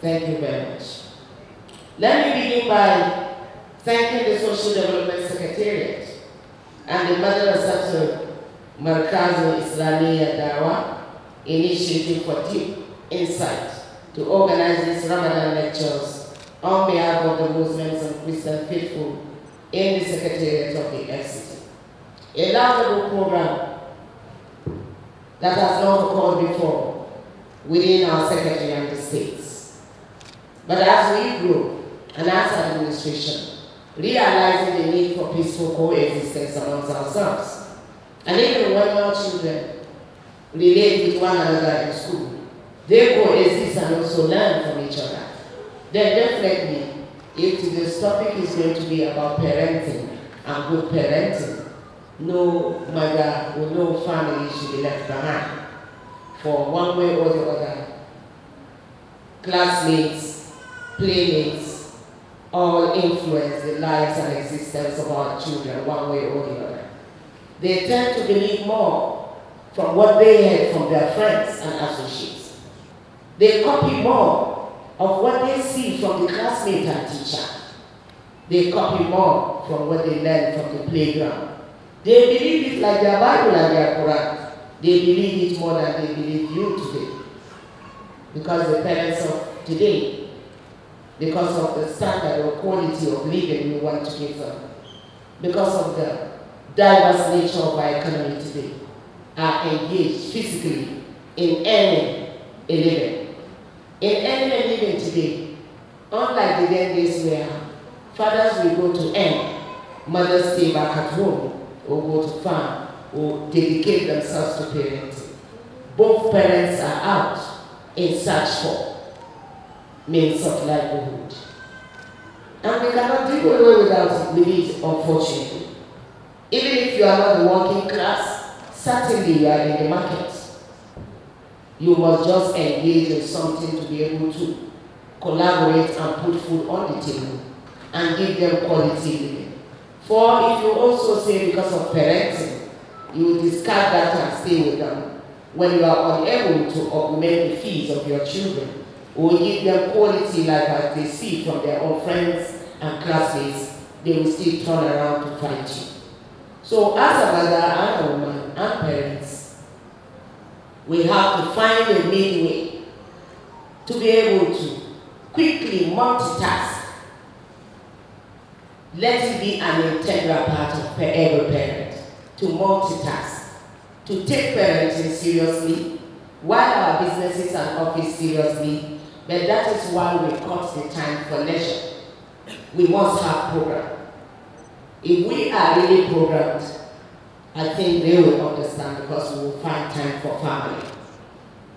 Thank you very much. Let me begin by thanking the Social Development Secretariat and the Madrasatu Markazu Islamiyya Dawa initiative for deep insight to organize these Ramadan lectures on behalf of the Muslims and Christian faithful in the Secretariat of the FCT. A laudable program that has not occurred before within our Secretary and the states. But as we grow, and as administration, realizing the need for peaceful coexistence amongst ourselves, and even when our children relate with one another in school, they coexist and also learn from each other. Then definitely, if this topic is going to be about parenting and good parenting, no mother or no family should be left behind. For one way or the other, classmates, playmates, all influence the lives and existence of our children one way or the other. They tend to believe more from what they heard from their friends and associates. They copy more of what they see from the classmate and teacher. They copy more from what they learn from the playground. They believe it like their Bible and their Quran. They believe it more than they believe you today. Because the parents of today, because of the standard or quality of living we want to give them, because of the diverse nature of our economy today, are engaged physically in earning a living. In earning a living today, unlike the then days where fathers will go to earn, mothers stay back at home, or go to farm, or dedicate themselves to parenting. Both parents are out in search for means of livelihood. And we cannot do away with it, unfortunately. Even if you are not the working class, certainly you are in the market. You must just engage in something to be able to collaborate and put food on the table and give them quality living. For if you also say because of parenting, you discard that and stay with them, when you are unable to augment the fees of your children, or give them quality like as they see from their own friends and classmates, they will still turn around to fight you. So as a mother and a woman and parents, we have to find a midway to be able to quickly multitask. Let it be an integral part of every parent to multitask, to take parenting seriously, while our businesses and office seriously, but that is why we cut the time for leisure. We must have program. If we are really programmed, I think they will understand because we will find time for family.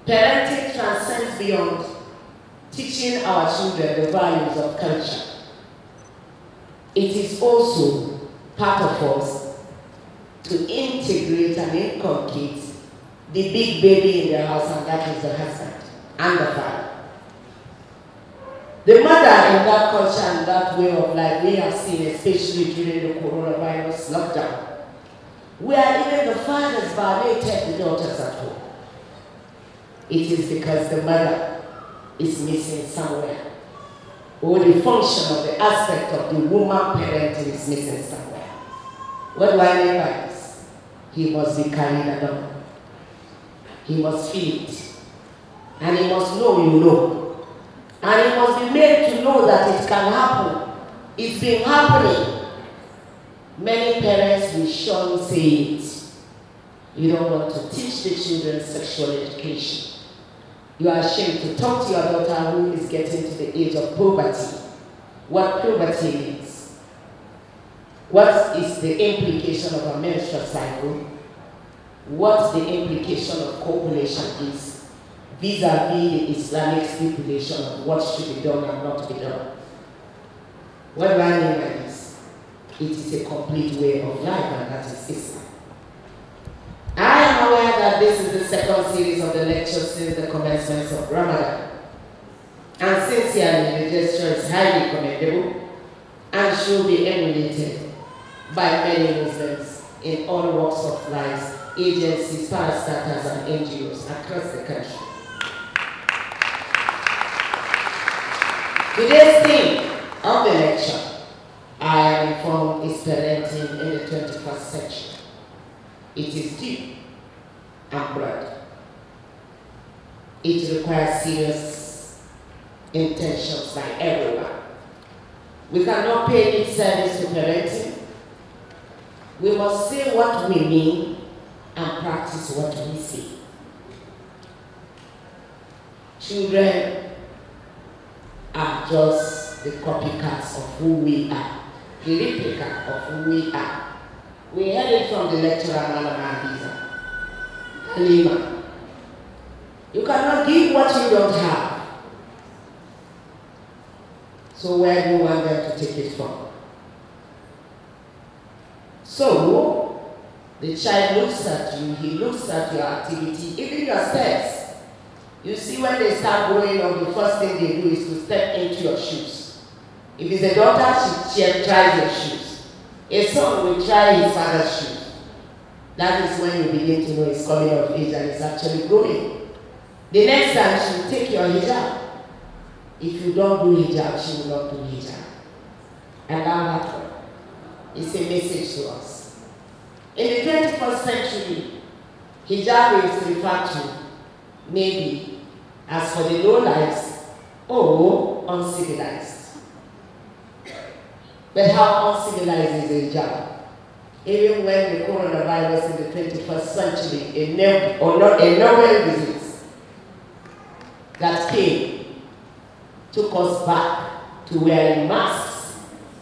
Parenting transcends beyond teaching our children the values of culture. It is also part of us to integrate and inculcate the big baby in the house, and that is the husband and the father. The mother in that culture and that way of life we have seen, especially during the coronavirus lockdown, where even the fathers violated the daughters at home. It is because the mother is missing somewhere, or the function of the aspect of the woman parenting is missing somewhere. What do I mean by this? He must be carried along. He must feel it. And he must know you know. And he must be made to know that it can happen. It's been happening. Many parents will surely say it. You don't want to teach the children sexual education. You are ashamed to talk to your daughter who is getting to the age of puberty. What puberty means. What is the implication of a menstrual cycle? What the implication of copulation is vis-a-vis the Islamic stipulation of what should be done and not be done. What do I mean by this? It is a complete way of life, and that is Islam. I am aware that this is the second series of the lectures since the commencement of Ramadan. And sincerely, the gesture is highly commendable and should be emulated by many Muslims in all walks of life, agencies, parastatals, and NGOs across the country. Today's theme of the lecture, I am informed, is parenting in the 21st century. It is deep and broad. It requires serious intentions by everyone. We cannot pay lip service to parenting. We must say what we mean and practice what we say. Children are just the copycats of who we are, the replica of who we are. We heard it from the lecturer, Aliyu. You cannot give what you don't have. So where do you want them to take it from? So, the child looks at you, he looks at your activity, even your steps. You see, when they start growing up, the first thing they do is to step into your shoes. If it's a daughter, she tries your shoes. A son will try his father's shoes. That is when you begin to know he's coming of age and he's actually growing. The next time she will take your hijab. If you don't do hijab, she will not do hijab. And that happened. It's a message to us. In the 21st century, hijab is referred to maybe as for the low lives or uncivilized. But how uncivilized is hijab? Even when the coronavirus in the 21st century, a novel disease that came, took us back to wearing masks.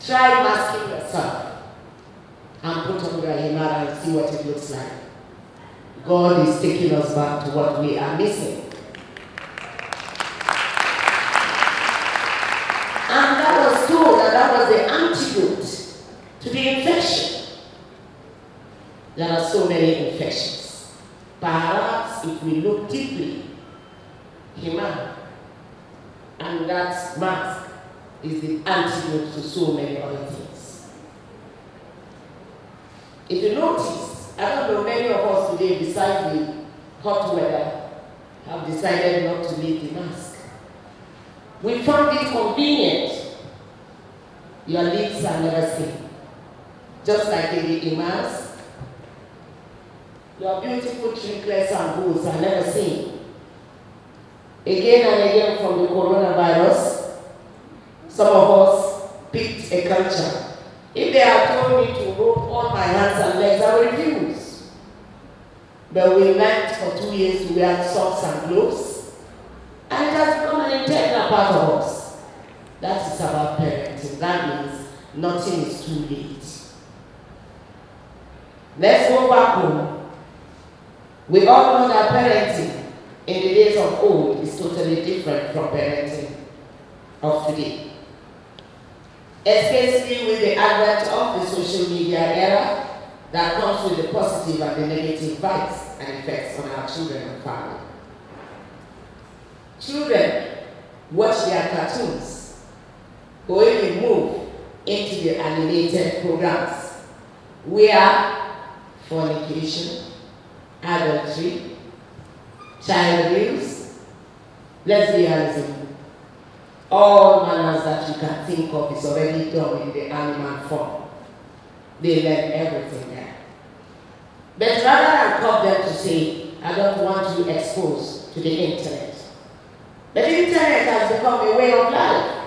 Try masking yourself and put on your himara and see what it looks like. God is taking us back to what we are missing. And that was told that was the antidote to the infection. There are so many infections. Perhaps if we look deeply, himara and that mask is the antidote to so many other things. If you notice, I don't know, many of us today, besides the hot weather, have decided not to leave the mask. We found it convenient. Your lips are never seen. Just like in the imams, your beautiful trinklets and boots are never seen. Again and again from the coronavirus, some of us picked a culture. If they had told me to rope all my hands and legs, I would refuse. But we learned for 2 years to wear socks and gloves, and it has become an integral part of us. That is about parenting. That means nothing is too late. Let's go back home. We all know that parenting in the days of old is totally different from parenting of today. Especially with the advent of the social media era that comes with the positive and the negative vibes and effects on our children and family. Children watch their cartoons or even move into the animated programs where fornication, adultery, child abuse, lesbianism, all manners that you can think of is already done in the animal form. They learn everything there. But rather than call them to say, I don't want you exposed to the internet. But the internet has become a way of life.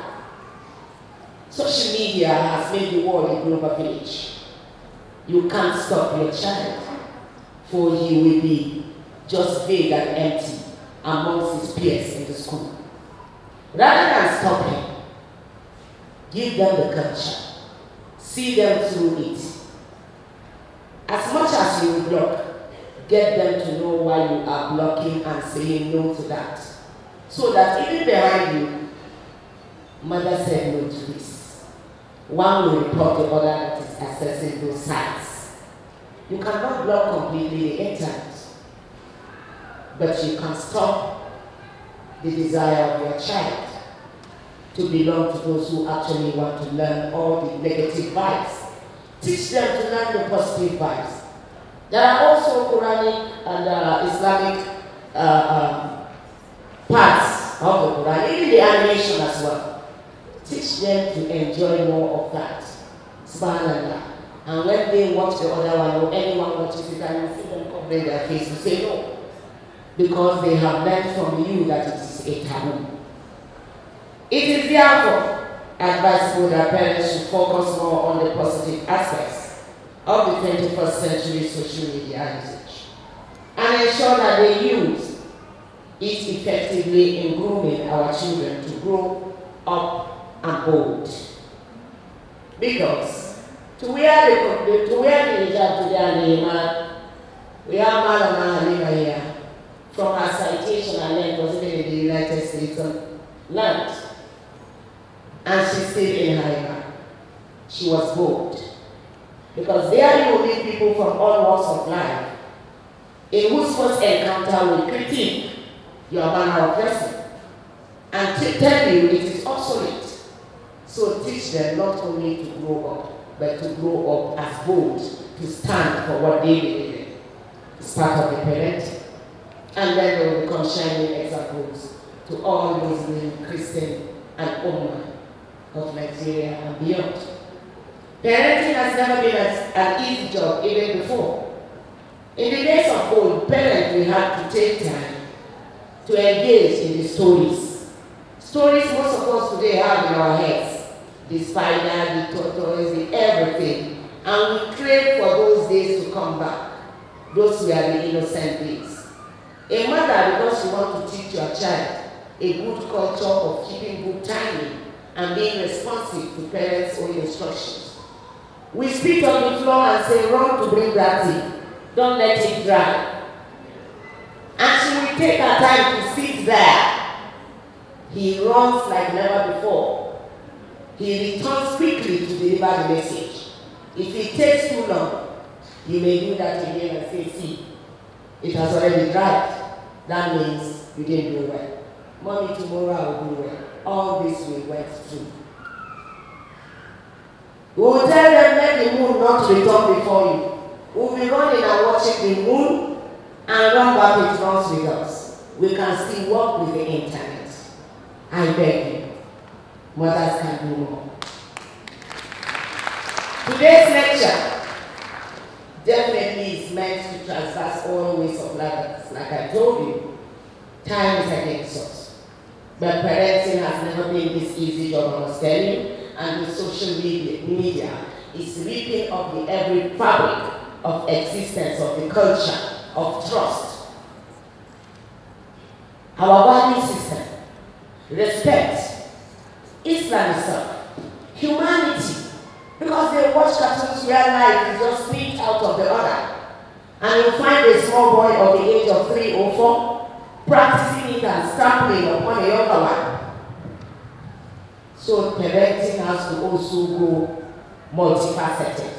Social media has made the world a global village. You can't stop your child, for he will be just vague and empty amongst his peers in the school. Rather than stop him, give them the culture. See them through it. As much as you block, get them to know why you are blocking and saying no to that. So that even behind you, mother said no to this. One will report the other that is accessing those sites. You cannot block completely the internet, but you can stop the desire of your child to belong to those who actually want to learn all the negative vibes. Teach them to learn the positive vibes. There are also Quranic and Islamic parts of the Quran, even the animation as well. Teach them to enjoy more of that. Subhanallah. And when they watch the other one, or anyone watches it, and you see them covering their face, you say no. Because they have learned from you that it is a taboo. It is therefore advisable that parents should focus more on the positive aspects of the 21st century social media usage and ensure that they use it effectively in grooming our children to grow up and bold. Because to wear the hijab today and the iman, we have Madam Halima here from her citation and then was even in the United States land. And she stayed in her iman. She was bold. Because there you will meet people from all walks of life in whose first encounter will critique your manner of dressing and tell you it is obsolete. So teach them not only to grow up, but to grow up as bold, to stand for what they believe in. It's part of the parenting. And then they will become shining examples to all Muslim, Christian, and Ummah of Nigeria and beyond. Parenting has never been an easy job even before. In the days of old, parents we had to take time to engage in the stories. Stories most of us today have in our heads. The spider, the tortoise, the everything. And we crave for those days to come back. Those were the innocent days. A mother, because you want to teach your child a good culture of keeping good timing and being responsive to parents' own instructions. We spit on the floor and say, run to bring that thing. Don't let it dry. And she will take her time to sit there. He runs like never before. He returns quickly to deliver the message. If it takes too long, he may do that again and say, see, it has already dried. That means you didn't do well. Mommy, tomorrow I will do well. All this we went through. We will tell them, let the moon not return before you. We will be running and watching the moon and run back it runs with us. We can still work with the internet. I beg you. Mothers can do more. Today's lecture definitely is meant to transverse all ways of life. Like I told you, time is against us. But parenting has never been this easy job, I must tell you, and the social media is ripping up the every fabric of existence, of the culture, of trust. Our value system, respect, Islam itself, humanity, because they watch cartoons where life is just picked out of the other. And you find a small boy of the age of 3 or 4 practicing it and stamping upon a younger one. So parenting has to also go multifaceted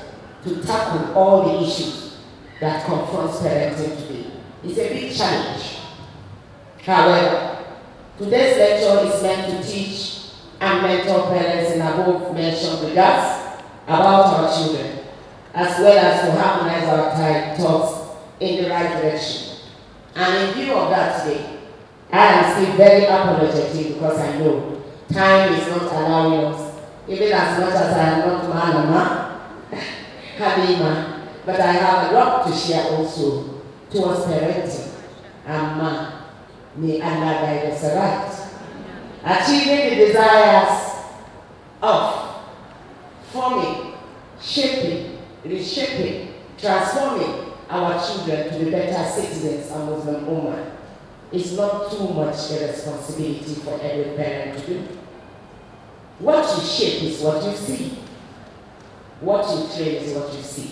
to tackle all the issues that confronts parenting today. It's a big challenge. However, today's lecture is meant to teach and mentor parents in above mentioned regards about our children, as well as to harmonize our thoughts in the right direction. And in view of that today, I am still very apologetic because I know time is not allowing us, even as much as I am not Malama, Halima, but I have a lot to share also towards parenting. And may Allah guide us right. Achieving the desires of forming, shaping, reshaping, transforming our children to be better citizens and Muslim Ummah is not too much a responsibility for every parent to do. What you shape is what you see. What you train is what you see.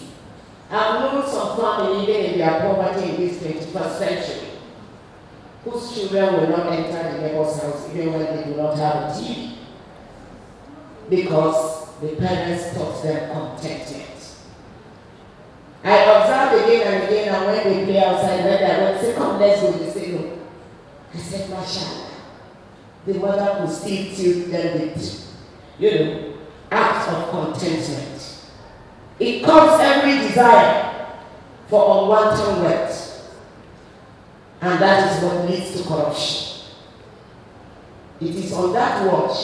I've known some family even in their poverty in this 21st century whose children will not enter the neighbor's house even when they do not have a TV because the parents taught them contentment. I observed again and again, and when they play outside, when they are going to say, come, let's go, they say no. I said, mashallah. The mother will still tilt them with, acts of contentment. It curbs every desire for unwanted wealth. And that is what leads to corruption. It is on that watch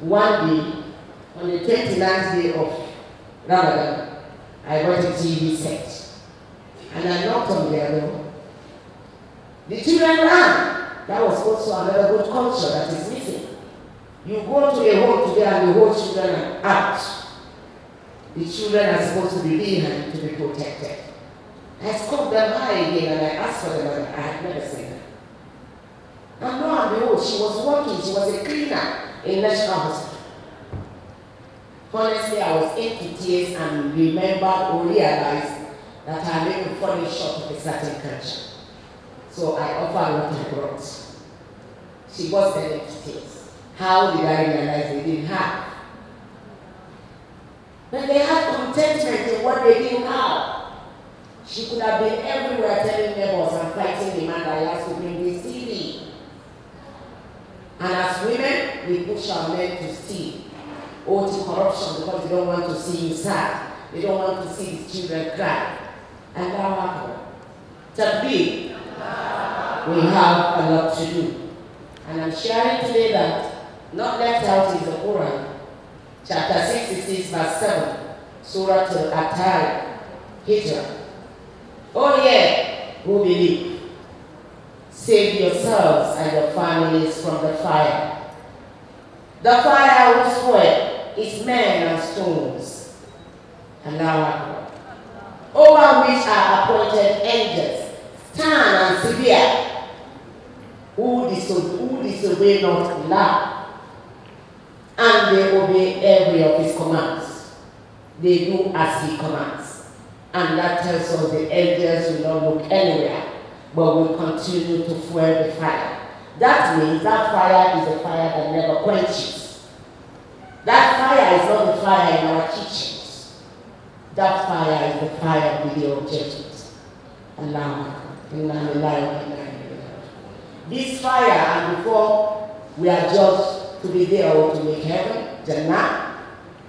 One day, on the 29th day of Ramadan, I got a TV set. And I knocked on their door. The children ran. That was also another good culture that is missing. You go to a home today and the whole children are out. The children are supposed to be behind to be protected. I scoped them high again and I asked for them and I had never seen them. And lo and behold, she was working, she was a cleaner in National Hospital. Honestly, I was into tears and remembered or realized that I made a falling short of a certain culture. So I offered what I brought. She was then into tears. How did I realize they didn't have? But they had contentment in what they didn't have. She could have been everywhere telling neighbors and fighting the man that he has to bring this TV. And as women, we push our men to steal or to corruption because they don't want to see you sad. They don't want to see the children cry. And that happened. Tabligh, we have a lot to do. And I'm sharing today that not left out is the Quran. Chapter 66, verse 7, Surah Al-Atari, Hijrah. Oh yeah, who believe, save yourselves and your families from the fire. The fire whose fuel is men and stones. Allah Akbar. Over which are appointed angels, stern and severe, who disobey not Allah. And they obey every of his commands. They do as he commands. And that tells us the angels will not look anywhere, but will continue to fuel the fire. That means that fire is a fire that never quenches. That fire is not the fire in our kitchens. That fire is the fire of the day of judgment. Allah. This fire, and before we are judged to be there or to make heaven, Jannah,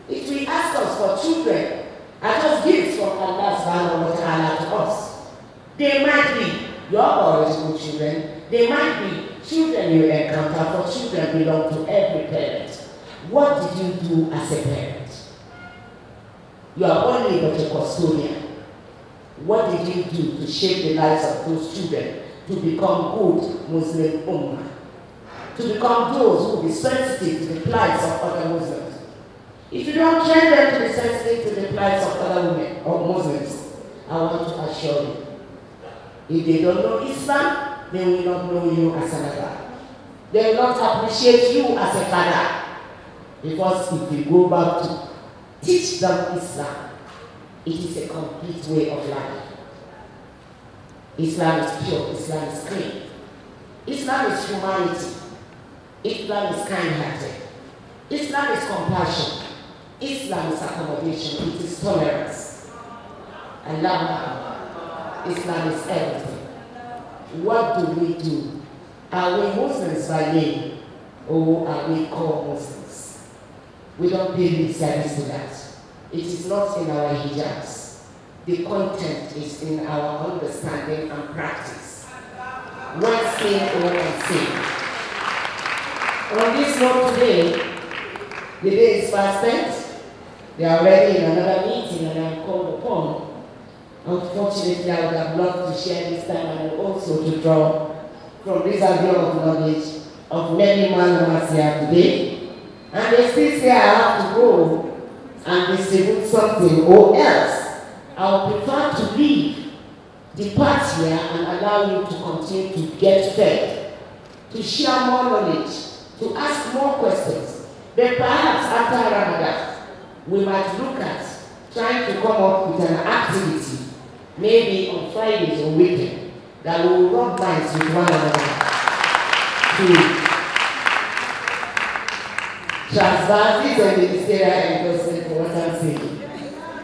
if we ask us for children, are just gifts from Allah subhanahu wa ta'ala to us. They might be your biological children, they might be children you encounter, for children belong to every parent. What did you do as a parent? You are only but a custodian. What did you do to shape the lives of those children to become good Muslim ummah? To become those who will be sensitive to the plights of other Muslims. If you don't train them to be sensitive to the plights of other women or Muslims, I want to assure you, if they don't know Islam, they will not know you as a mother. They will not appreciate you as a father. Because if you go back to teach them Islam, it is a complete way of life. Islam is pure, Islam is clean. Islam is humanity. Islam is kind-hearted. Islam is compassion. Islam is accommodation. It is tolerance. Allah, Islam is everything. What do we do? Are we Muslims by name or are we called Muslims? We don't pay lip service to that. It is not in our hijabs. The content is in our understanding and practice. One sin or unseen. On this note today, the day is fast spent. They are already in another meeting and I'm called upon. Unfortunately, I would have loved to share this time and also to draw from this area of knowledge of many man here today. And they still say I have to go and distribute something or else I would prefer to leave, depart here and allow you to continue to get fed, to share more knowledge, to ask more questions. Then perhaps after Ramadan, we might look at trying to come up with an activity, maybe on Fridays or weekend, that will rub minds with one another to transfer this and ministerial endorsement for what I'm saying,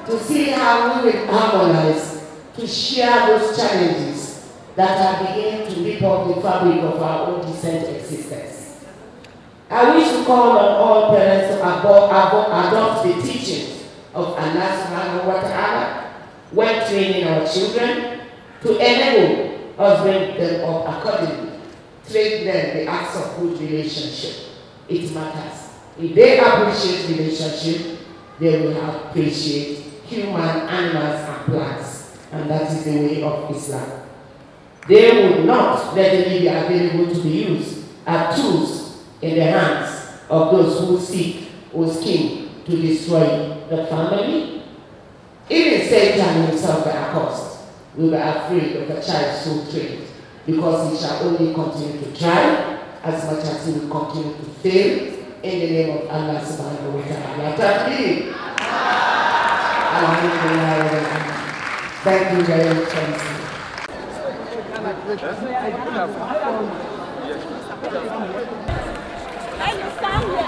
to see how we will harmonize, to share those challenges that are beginning to rip up the fabric of our own decent existence. I wish to call on all parents to adopt the teachings of Allah subhanahu wa ta'ala when training our children, to enable us bring them up accordingly, train them the acts of good relationship. It matters. If they appreciate relationship, they will appreciate human, animals, and plants. And that is the way of Islam. They would not let the be available to be used as tools in the hands of those who seek or scheme to destroy the family. Even Satan himself by accost, we were afraid of a child so trained, because he shall only continue to try as much as he will continue to fail. In the name of Allah subhanahu wa ta'ala. Takbir. Alhamdulillah. Thank you very much. Hey, you stand here.